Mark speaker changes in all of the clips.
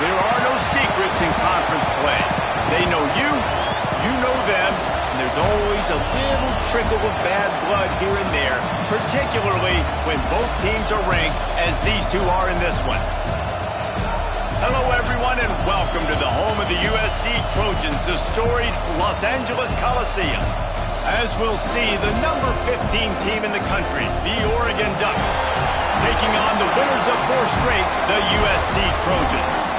Speaker 1: There are no secrets in conference play. They know you, you know them, and there's always a little trickle of bad blood here and there, particularly when both teams are ranked as these two are in this one. Hello, everyone, and welcome to the home of the USC Trojans, the storied Los Angeles Coliseum. As we'll see, the number 15 team in the country, the Oregon Ducks, taking on the winners of 4 straight, the USC Trojans.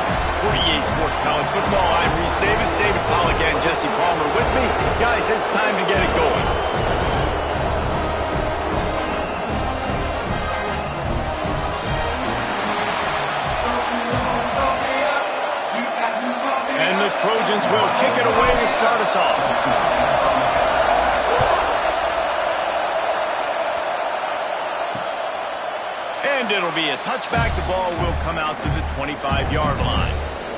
Speaker 1: For EA Sports College Football, I'm Reese Davis, David Pollack, and Jesse Palmer with me. Guys, it's time to get it going. And the Trojans will kick it away to start us off. And it'll be a touchback. The ball will come out to the 25-yard line.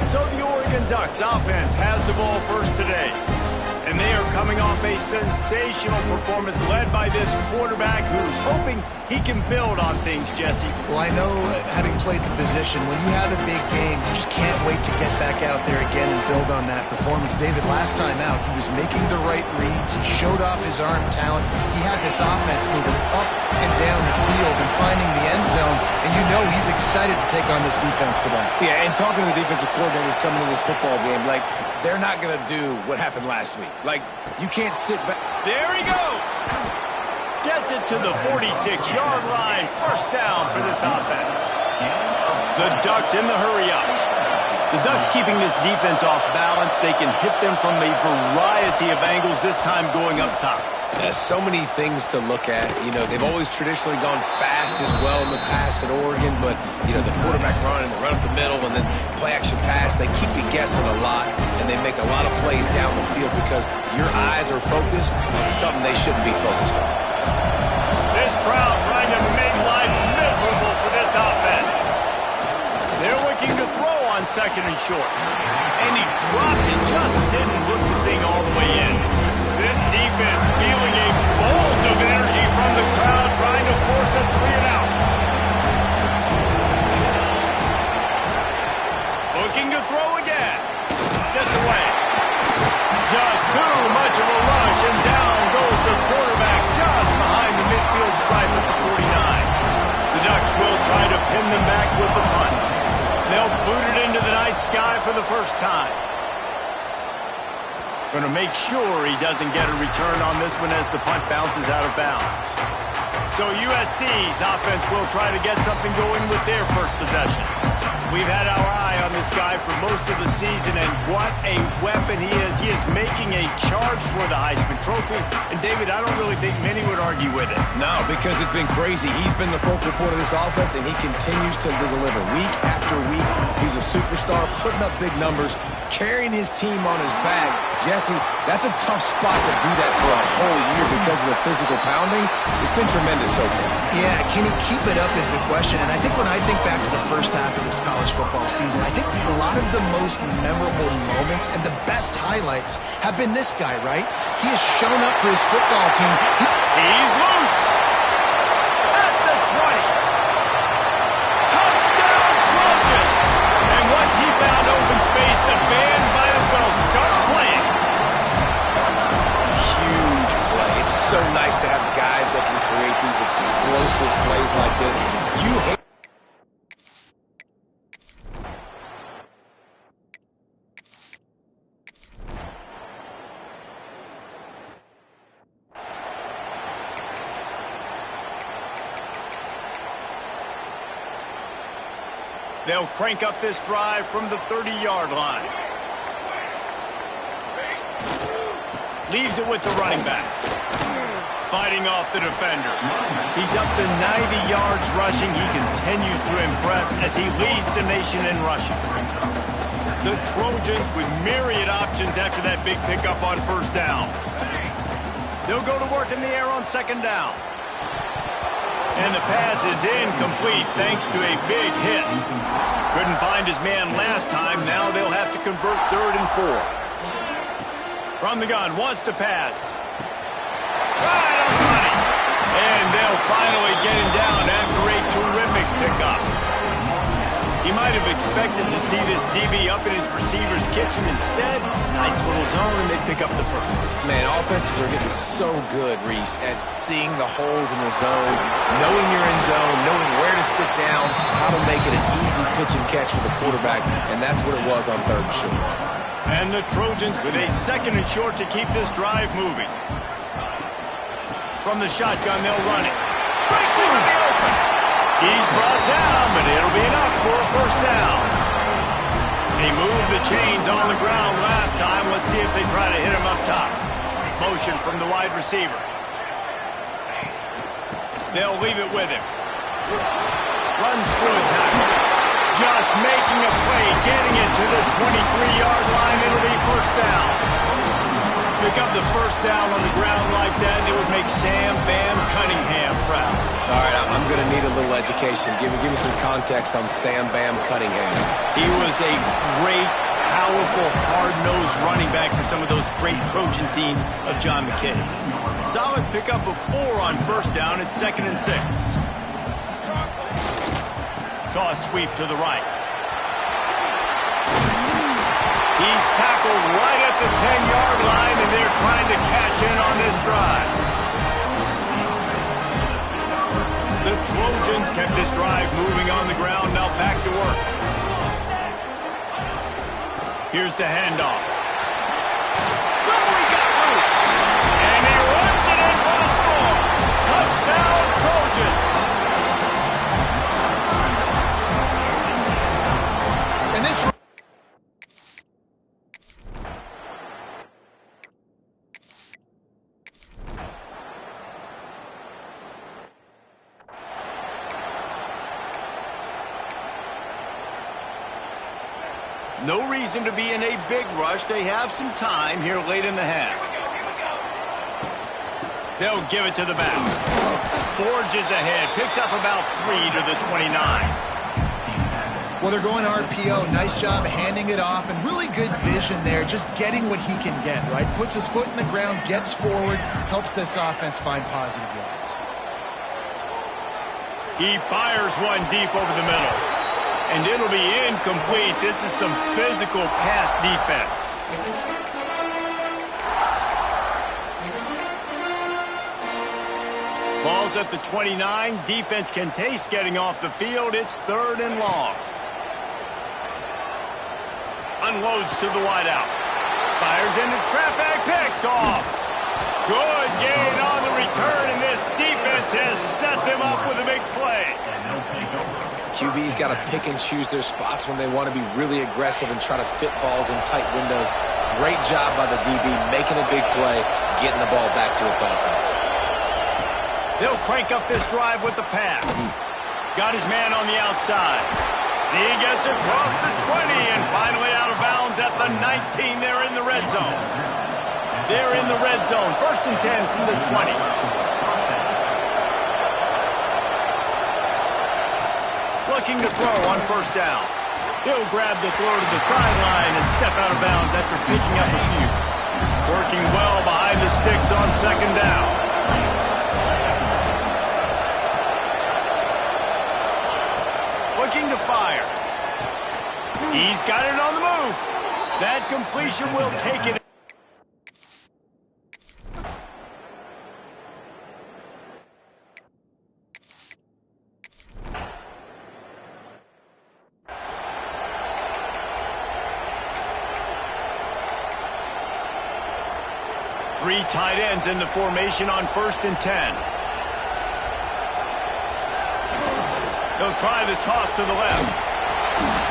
Speaker 1: So the Oregon Ducks offense has the ball first today. And they are coming off a sensational performance led by this quarterback who's hoping he can build on things, Jesse.
Speaker 2: Well, I know, having played the position, when you have a big game, you just can't wait to get back out there again and build on that performance. David, last time out, he was making the right reads. He showed off his arm talent. He had this offense moving up and down the field and finding the end zone. And you know he's excited to take on this defense today.
Speaker 3: Yeah, and talking to the defensive coordinators coming into this football game, like, they're not going to do what happened last week. Like, you can't sit back.
Speaker 1: There he goes. Gets it to the 46-yard line. First down for this offense. The Ducks in the hurry up. The Ducks keeping this defense off balance. They can hit them from a variety of angles, this time going up top.
Speaker 3: There's so many things to look at. You know, they've always traditionally gone fast as well in the past at Oregon, but, you know, the quarterback run and the run up the middle and then play-action pass, they keep you guessing a lot, and they make a lot of plays down the field because your eyes are focused on something they shouldn't be focused on.
Speaker 1: This crowd trying to make life miserable for this offense. They're looking to throw on second and short. And he dropped it, just didn't hook the thing all the way in. This defense feeling a bolt of energy from the crowd, trying to force a 3-and-out. Looking to throw again. Gets away. Just too much of a rush, and down goes the quarterback just behind the midfield stripe at the 49. The Ducks will try to pin them back with the punt. They'll boot it into the night sky for the first time. Going to make sure he doesn't get a return on this one as the punt bounces out of bounds. So USC's offense will try to get something going with their first possession. We've had our eye on this guy for most of the season, and what a weapon he is. He is making a charge for the Heisman Trophy. And, David, I don't really think many would argue with it.
Speaker 3: No, because it's been crazy. He's been the focal point of this offense, and he continues to deliver week after week. He's a superstar, putting up big numbers, carrying his team on his back. Jesse, that's a tough spot to do that for a whole year because of the physical pounding. It's been tremendous so far.
Speaker 2: Yeah, can he keep it up is the question. And I think when I think back to the first half of this college football season, I think a lot of the most memorable moments and the best highlights have been this guy, right? He has shown up for his football team.
Speaker 1: He's loose. At the 20. Touchdown Trojans. And once he found open space, the band might as well start playing.
Speaker 3: Huge play. It's so nice to have guys that can create these explosive plays like this. You hate.
Speaker 1: They'll crank up this drive from the 30-yard line. Leaves it with the running back. Fighting off the defender. He's up to 90 yards rushing. He continues to impress as he leads the nation in rushing. The Trojans with myriad options after that big pickup on first down. They'll go to work in the air on second down. And the pass is incomplete thanks to a big hit. Couldn't find his man last time. Now they'll have to convert 3rd and 4. From the gun, wants to pass. Right on the money. And they'll finally get him down after a terrific pickup. He might might have expected to see this DB up in his receiver's kitchen. Instead, nice little zone, and they pick up the first.
Speaker 3: Man, offenses are getting so good, Reese, at seeing the holes in the zone, knowing you're in zone, knowing where to sit down, how to make it an easy pitch and catch for the quarterback, and that's what it was on 3rd and short.
Speaker 1: And the Trojans with a 2nd and short to keep this drive moving. From the shotgun, they'll run it. Breaks into the open. He's brought down, but it'll be enough for a first down. They moved the chains on the ground last time. Let's see if they try to hit him up top. Motion from the wide receiver. They'll leave it with him. Runs through a tackle. Just making a play, getting it to the 23-yard line. It'll be first down. Pick up the first down on the ground like that, and it would make Sam Bam Cunningham proud.
Speaker 3: All right, I'm going to need a little education. Give me some context on Sam Bam Cunningham.
Speaker 1: He was a great, powerful, hard-nosed running back for some of those great Trojan teams of John McKay. Solid pickup of 4 on first down. It's 2nd and 6. Toss sweep to the right. He's tackled right at the 10-yard line, and they're trying to cash in on this drive. The Trojans kept this drive moving on the ground, now back to work. Here's the handoff. Oh, he got loose. And he runs it in for the score. Touchdown, Trojans.
Speaker 2: And this
Speaker 1: No reason to be in a big rush. They have some time here late in the half. They'll give it to the back. Forges ahead. Picks up about 3 to the 29.
Speaker 2: Well, they're going RPO. Nice job handing it off, and really good vision there, just getting what he can get, right? Puts his foot in the ground, gets forward, helps this offense find positive yards.
Speaker 1: He fires one deep over the middle. And it'll be incomplete. This is some physical pass defense. Ball's at the 29. Defense can taste getting off the field. It's 3rd and long. Unloads to the wideout. Fires into traffic. Picked off. Good gain on the return, and this defense has set them up with a big play.
Speaker 3: QB's got to pick and choose their spots when they want to be really aggressive and try to fit balls in tight windows. Great job by the DB, making a big play, getting the ball back to its offense.
Speaker 1: They'll crank up this drive with the pass. Got his man on the outside. He gets across the 20 and finally out of bounds at the 19. They're in the red zone. They're in the red zone. 1st and 10 from the 20. Looking to throw on first down. He'll grab the throw to the sideline and step out of bounds after picking up a few. Working well behind the sticks on 2nd down. Looking to fire. He's got it on the move. That completion will take it. Three tight ends in the formation on 1st and 10. They'll try the toss to the left.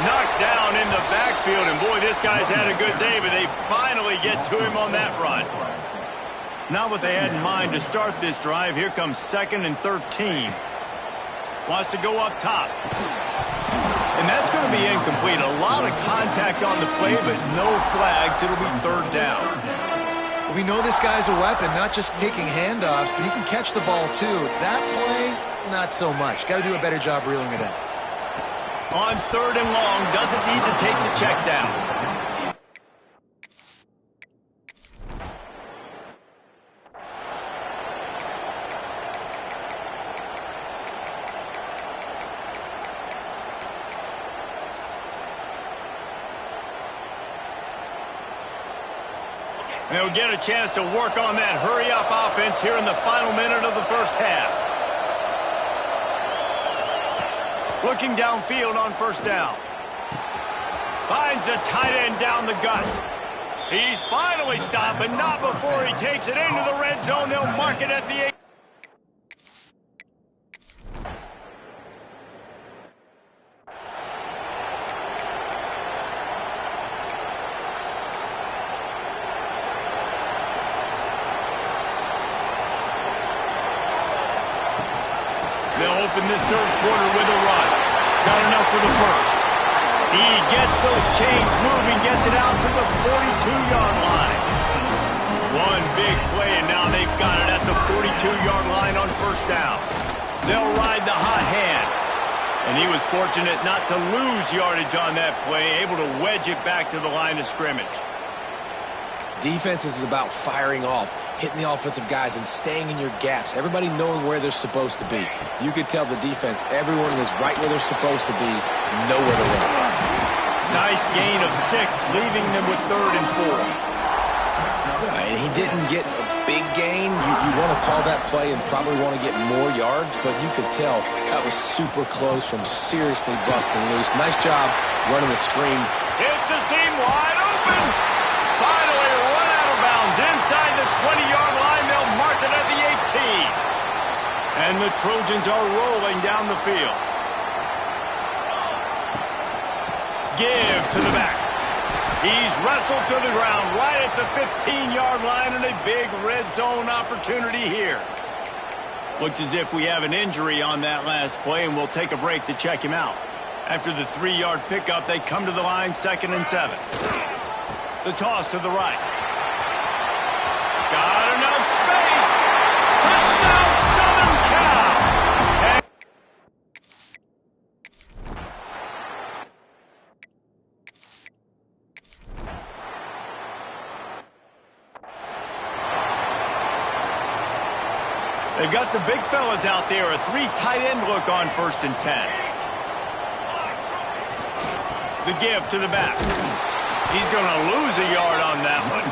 Speaker 1: Knocked down in the backfield, and boy, this guy's had a good day, but they finally get to him on that run. Not what they had in mind to start this drive. Here comes 2nd and 13. Wants to go up top. And that's going to be incomplete. A lot of contact on the play, but no flags. It'll be 3rd down.
Speaker 2: We know this guy's a weapon, not just taking handoffs, but he can catch the ball too. That play, not so much. Got to do a better job reeling it in.
Speaker 1: On 3rd and long, doesn't need to take the check down. They'll get a chance to work on that hurry-up offense here in the final minute of the first half. Looking downfield on first down. Finds a tight end down the gut. He's finally stopped, but not before he takes it into the red zone. They'll mark it at the 8. They'll open this third quarter with a run. Got enough for the first. He gets those chains moving, gets it out to the 42-yard line. One big play, and now they've got it at the 42-yard line on first down. They'll ride the hot hand. And he was fortunate not to lose yardage on that play, able to wedge it back to the line of scrimmage.
Speaker 3: Defense is about firing off, hitting the offensive guys, and staying in your gaps. Everybody knowing where they're supposed to be. You could tell the defense, everyone was right where they're supposed to be, nowhere to run.
Speaker 1: Nice gain of 6, leaving them with 3rd and 4.
Speaker 3: And he didn't get a big gain. You want to call that play and probably want to get more yards, but you could tell that was super close from seriously busting loose. Nice job running the screen.
Speaker 1: It's a seam wide open. Finally run out of bounds inside the 20-yard line. They'll mark it at the 18. And the Trojans are rolling down the field. Give to the back. He's wrestled to the ground right at the 15-yard line, and a big red zone opportunity here. Looks as if we have an injury on that last play, and we'll take a break to check him out. After the 3-yard pickup, they come to the line 2nd and 7. The toss to the right. Got enough space. Touchdown, Southern Cal. They've got the big fellas out there. A 3 tight end look on 1st and 10. The give to the back. He's going to lose a yard on that one.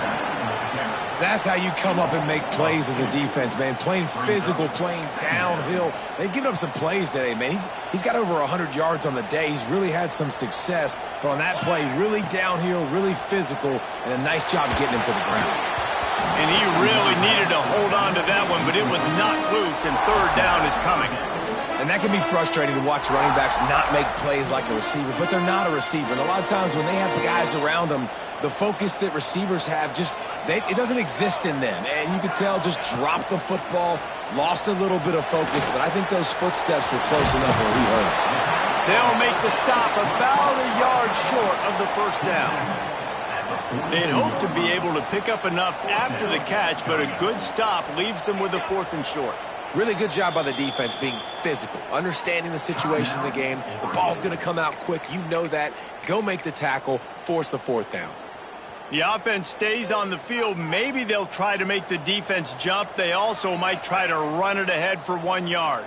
Speaker 3: That's how you come up and make plays as a defense, man. Playing physical, playing downhill. They've given up some plays today, man. He's got over 100 yards on the day. He's really had some success. But on that play, really downhill, really physical, and a nice job getting him to the ground.
Speaker 1: And he really needed to hold on to that one, but it was knocked loose, and 3rd down is coming.
Speaker 3: And that can be frustrating to watch running backs not make plays like a receiver, but they're not a receiver. And a lot of times when they have the guys around them, the focus that receivers have it doesn't exist in them. And you could tell just dropped the football, lost a little bit of focus, but I think those footsteps were close enough where he heard it.
Speaker 1: They'll make the stop about a yard short of the 1st down. They'd hoped to be able to pick up enough after the catch, but a good stop leaves them with a 4th and short.
Speaker 3: Really good job by the defense being physical, understanding the situation in the game. The ball's going to come out quick. You know that. Go make the tackle, force the 4th down.
Speaker 1: The offense stays on the field. Maybe they'll try to make the defense jump. They also might try to run it ahead for 1 yard.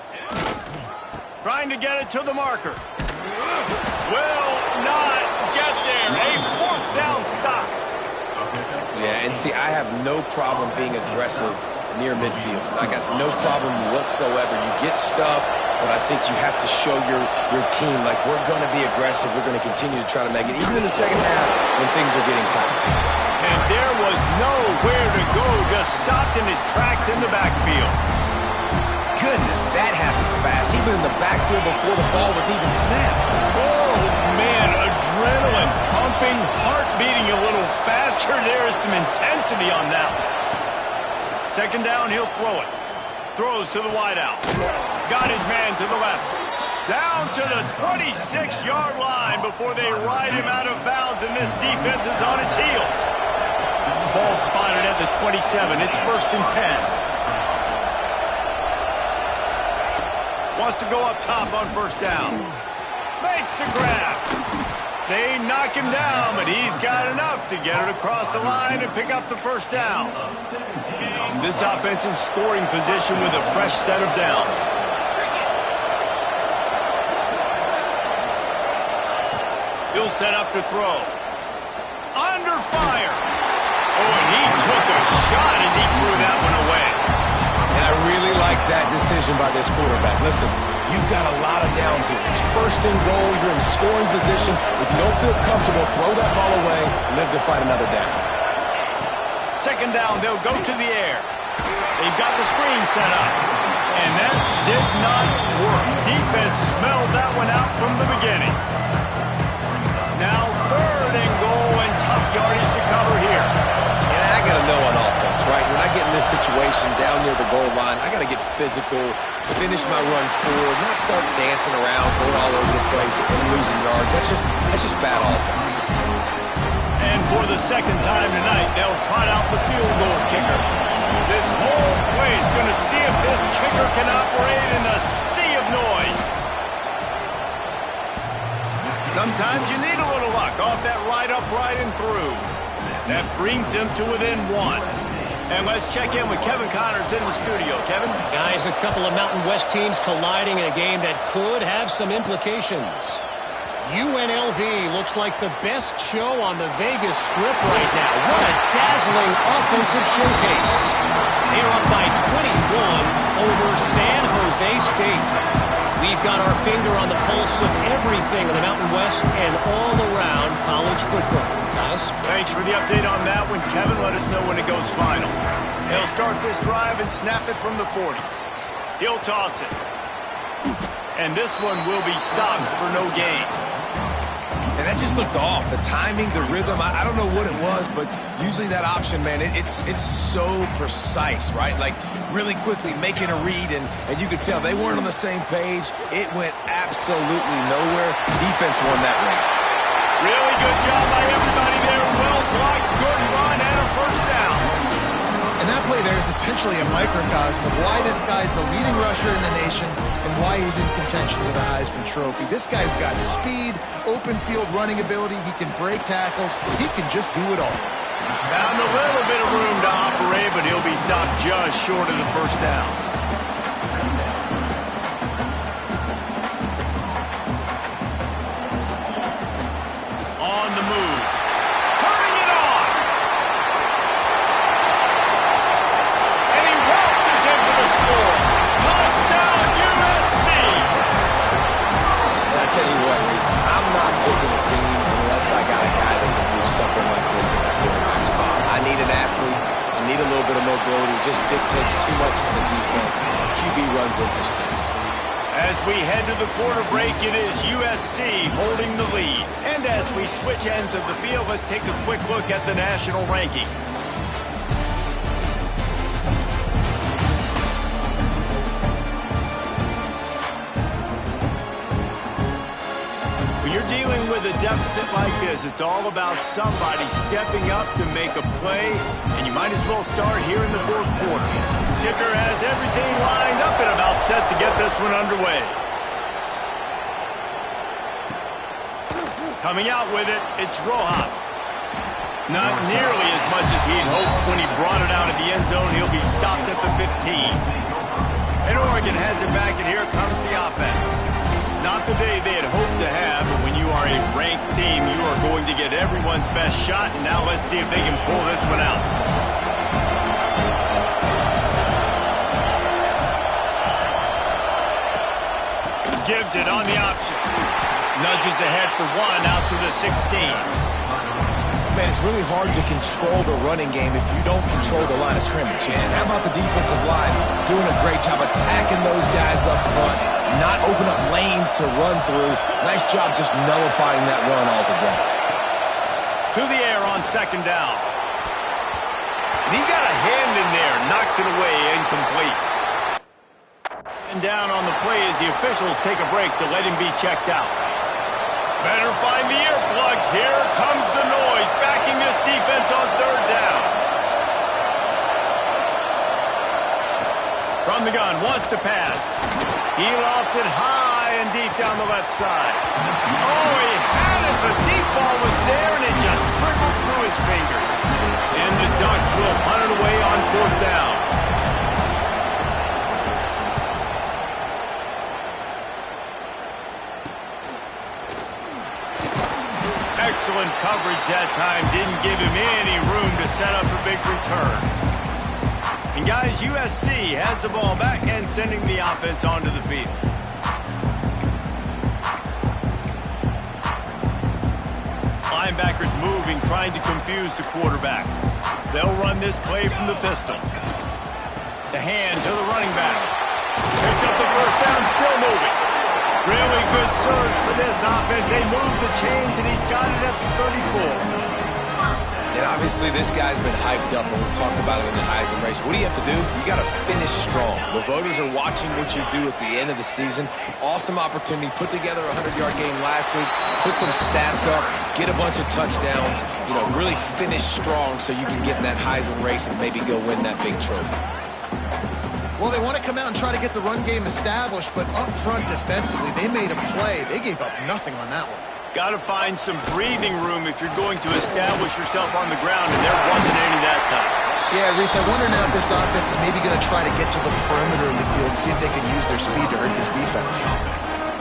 Speaker 1: Trying to get it to the marker. Will not get there. A 4th down stop.
Speaker 3: Yeah, and see, I have no problem being aggressive near midfield. I got no problem whatsoever. You get stuffed, but I think you have to show your team, like, we're going to be aggressive. We're going to continue to try to make it, even in the second half when things are getting tight.
Speaker 1: And there was nowhere to go, just stopped in his tracks in the backfield.
Speaker 3: Goodness, that happened fast, even in the backfield before the ball was even snapped.
Speaker 1: Oh, man, adrenaline pumping, heart beating a little faster. There is some intensity on that one. 2nd down, he'll throw it. Throws to the wideout. Got his man to the left. Down to the 26-yard line before they ride him out of bounds, and this defense is on its heels. Ball spotted at the 27. It's 1st and 10. Wants to go up top on 1st down. Makes the grab. They knock him down, but he's got enough to get it across the line and pick up the 1st down. This offense in scoring position with a fresh set of downs. He'll set up to throw. Under fire. Oh, and he took a shot as he threw that one away.
Speaker 3: And I really like that decision by this quarterback. Listen, you've got a lot of downs here. It's first and goal. You're in scoring position. If you don't feel comfortable, throw that ball away. Live to fight another down.
Speaker 1: Second down, they'll go to the air. They've got the screen set up. And that did not work. Defense smelled that one out from the beginning. Now third and goal and tough yardage to cover here.
Speaker 3: And I got to know on offense, right? When I get in this situation down near the goal line, I got to get physical, finish my run forward, not start dancing around, going all over the place and losing yards. That's just bad offense.
Speaker 1: And for the second time tonight, they'll trot out the field goal kicker. This whole play is going to see if this kicker can operate in the sea of noise. Sometimes you need a little luck off that right upright and through. That brings them to within one. And let's check in with Kevin Connors in the studio. Kevin?
Speaker 4: Guys, a couple of Mountain West teams colliding in a game that could have some implications. UNLV looks like the best show on the Vegas Strip right now. What a dazzling offensive showcase. They're up by 21 over San Jose State. We've got our finger on the pulse of everything in the Mountain West and all around college football. Guys?
Speaker 1: Thanks for the update on that one, Kevin. Let us know when it goes final. He'll start this drive and snap it from the 40. He'll toss it. And this one will be stopped for no gain.
Speaker 3: And that just looked off. The timing, the rhythm, I don't know what it was, but usually that option, man, it's so precise, right? Like really quickly making a read, and you could tell they weren't on the same page. It went absolutely nowhere. Defense won that one.
Speaker 1: Really good job by everybody there. Well blocked, good run, and a first down.
Speaker 2: And that play there is essentially a microcosm of why this guy's the leading rusher in the nation and why he's in contention for the Heisman Trophy. This guy's got speed, open field running ability. He can break tackles. He can just do it all.
Speaker 1: Found a little bit of room to operate, but he'll be stopped just short of the first down. On the move. Turning it on. And he waltzes in for the score. Touchdown, USC.
Speaker 3: And I tell you what, Reese, I'm not picking a team unless I got a guy that can do something like this in the quarterback spot. I need an athlete. I need a little bit of mobility. It just dictates too much to the defense. QB runs in for 6.
Speaker 1: As we head to the quarter break, it is USC holding the lead. And as we switch ends of the field, let's take a quick look at the national rankings. When you're dealing with a deficit like this, it's all about somebody stepping up to make a play, and you might as well start here in the fourth quarter. Kicker has everything lined up and about set to get this one underway. Coming out with it, it's Rojas. Not nearly as much as he'd hoped when he brought it out of the end zone. He'll be stopped at the 15. And Oregon has it back, and here comes the offense. Not the day they had hoped to have, but when you are a ranked team, you are going to get everyone's best shot. And now let's see if they can pull this one out. Gives it on the option. Nudges ahead for one out to the 16.
Speaker 3: Man, it's really hard to control the running game if you don't control the line of scrimmage. And how about the defensive line doing a great job attacking those guys up front, not open up lanes to run through. Nice job just nullifying that run altogether.
Speaker 1: To the air on second down. And he got a hand in there, knocks it away, incomplete. And down on the play as the officials take a break to let him be checked out. Better find the earplugs. Here comes the noise, backing this defense on third down. From the gun, wants to pass. He lofts it high and deep down the left side. Oh, he had it. The deep ball was there, and it just trickled through his fingers. And the Ducks will punt it away on fourth down. Excellent coverage that time. Didn't give him any room to set up a big return. And guys, USC has the ball back and sending the offense onto the field. Linebackers moving, trying to confuse the quarterback. They'll run this play from the pistol. The hand to the running back. Picks up the first down, still moving. Really good surge for this offense. They move the chains, and he's got it at the 34.
Speaker 3: And obviously this guy's been hyped up, and we've talked about it in the Heisman race. What do you have to do? You got to finish strong. The voters are watching what you do at the end of the season. Awesome opportunity. Put together a 100-yard game last week. Put some stats up. Get a bunch of touchdowns. You know, really finish strong so you can get in that Heisman race and maybe go win that big trophy.
Speaker 2: Well, they want to come out and try to get the run game established, but up front defensively, they made a play. They gave up nothing on that one.
Speaker 1: Got to find some breathing room if you're going to establish yourself on the ground, and there wasn't any that time.
Speaker 2: Yeah, Reese, I wonder now if this offense is maybe going to try to get to the perimeter of the field, see if they can use their speed to hurt this defense.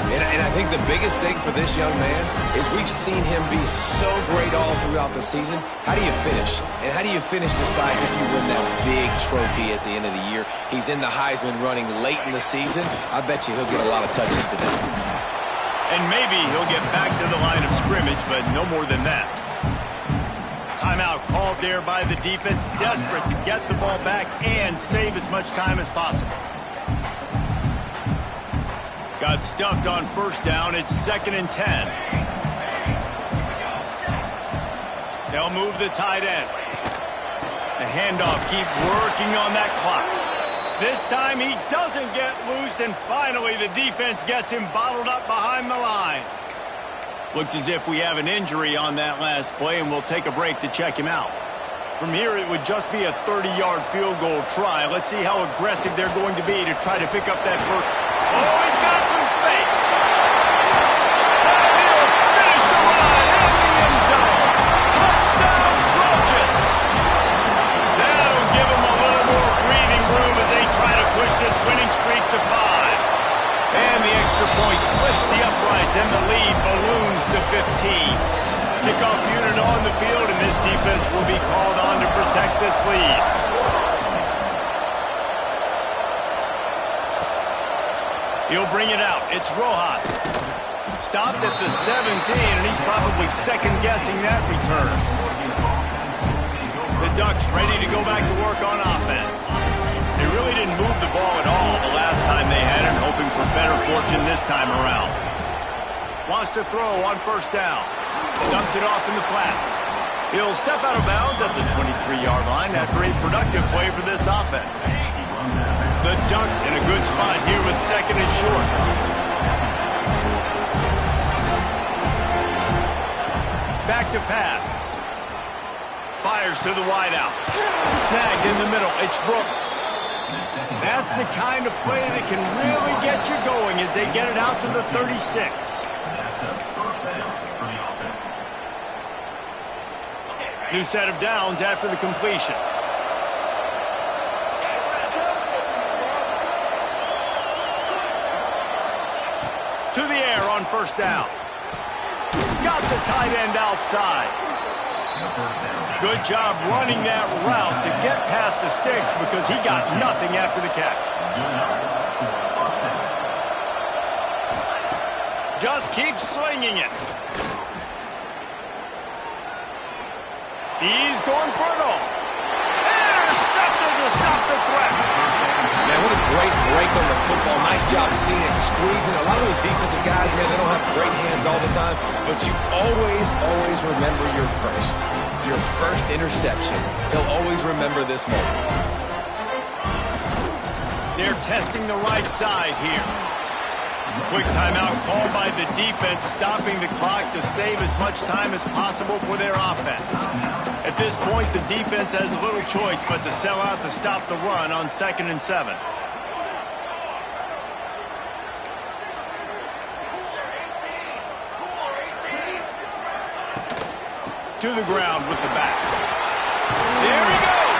Speaker 3: And I think the biggest thing for this young man is we've seen him be so great all throughout the season. How do you finish? And how do you finish decides if you win that big trophy at the end of the year. He's in the Heisman running late in the season. I bet you he'll get a lot of touches today.
Speaker 1: And maybe he'll get back to the line of scrimmage, but no more than that. Timeout called there by the defense, desperate to get the ball back and save as much time as possible. Got stuffed on first down. It's 2nd and 10. They'll move the tight end. The handoff, keep working on that clock. This time he doesn't get loose, and finally the defense gets him bottled up behind the line. Looks as if we have an injury on that last play, and we'll take a break to check him out. From here, it would just be a 30-yard field goal try. Let's see how aggressive they're going to be to try to pick up that first. Oh, he's got some space. And he'll finish the run in the end zone. Touchdown, Trojans. That'll give him a little more breathing room as they try to push this winning streak to 5. And the extra point splits the uprights, and the lead balloons to 15. Kickoff unit on the field, and this defense will be called on to protect this lead. He'll bring it out. It's Rojas. Stopped at the 17, and he's probably second-guessing that return. The Ducks ready to go back to work on offense. They really didn't move the ball at all the last time they had it, hoping for better fortune this time around. Wants to throw on first down. Dumps it off in the flats. He'll step out of bounds at the 23-yard line after a productive play for this offense. The Ducks in a good spot here with 2nd and short. Back to pass. Fires to the wideout. Snagged in the middle. It's Brooks. That's the kind of play that can really get you going as they get it out to the 36. New set of downs after the completion. To the air on first down. Got the tight end outside. Good job running that route to get past the sticks because he got nothing after the catch. Just keep slinging it. He's going for it all. Intercepted to stop the threat.
Speaker 3: Man, what a great break on the football. Nice job seeing it, squeezing. A lot of those defensive guys, man, they don't have great hands all the time, but you always remember your first interception. He'll always remember this moment.
Speaker 1: They're testing the right side here. Quick timeout called by the defense, stopping the clock to save as much time as possible for their offense. At this point, the defense has little choice but to sell out to stop the run on 2nd and 7. To the ground with the back. There he goes.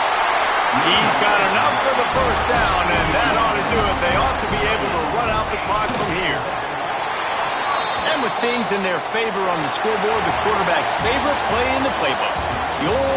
Speaker 1: He's got enough for the first down, and that ought to do it. They ought to be able to run out the clock from here. And with things in their favor on the scoreboard, the quarterback's favorite play in the playbook. The old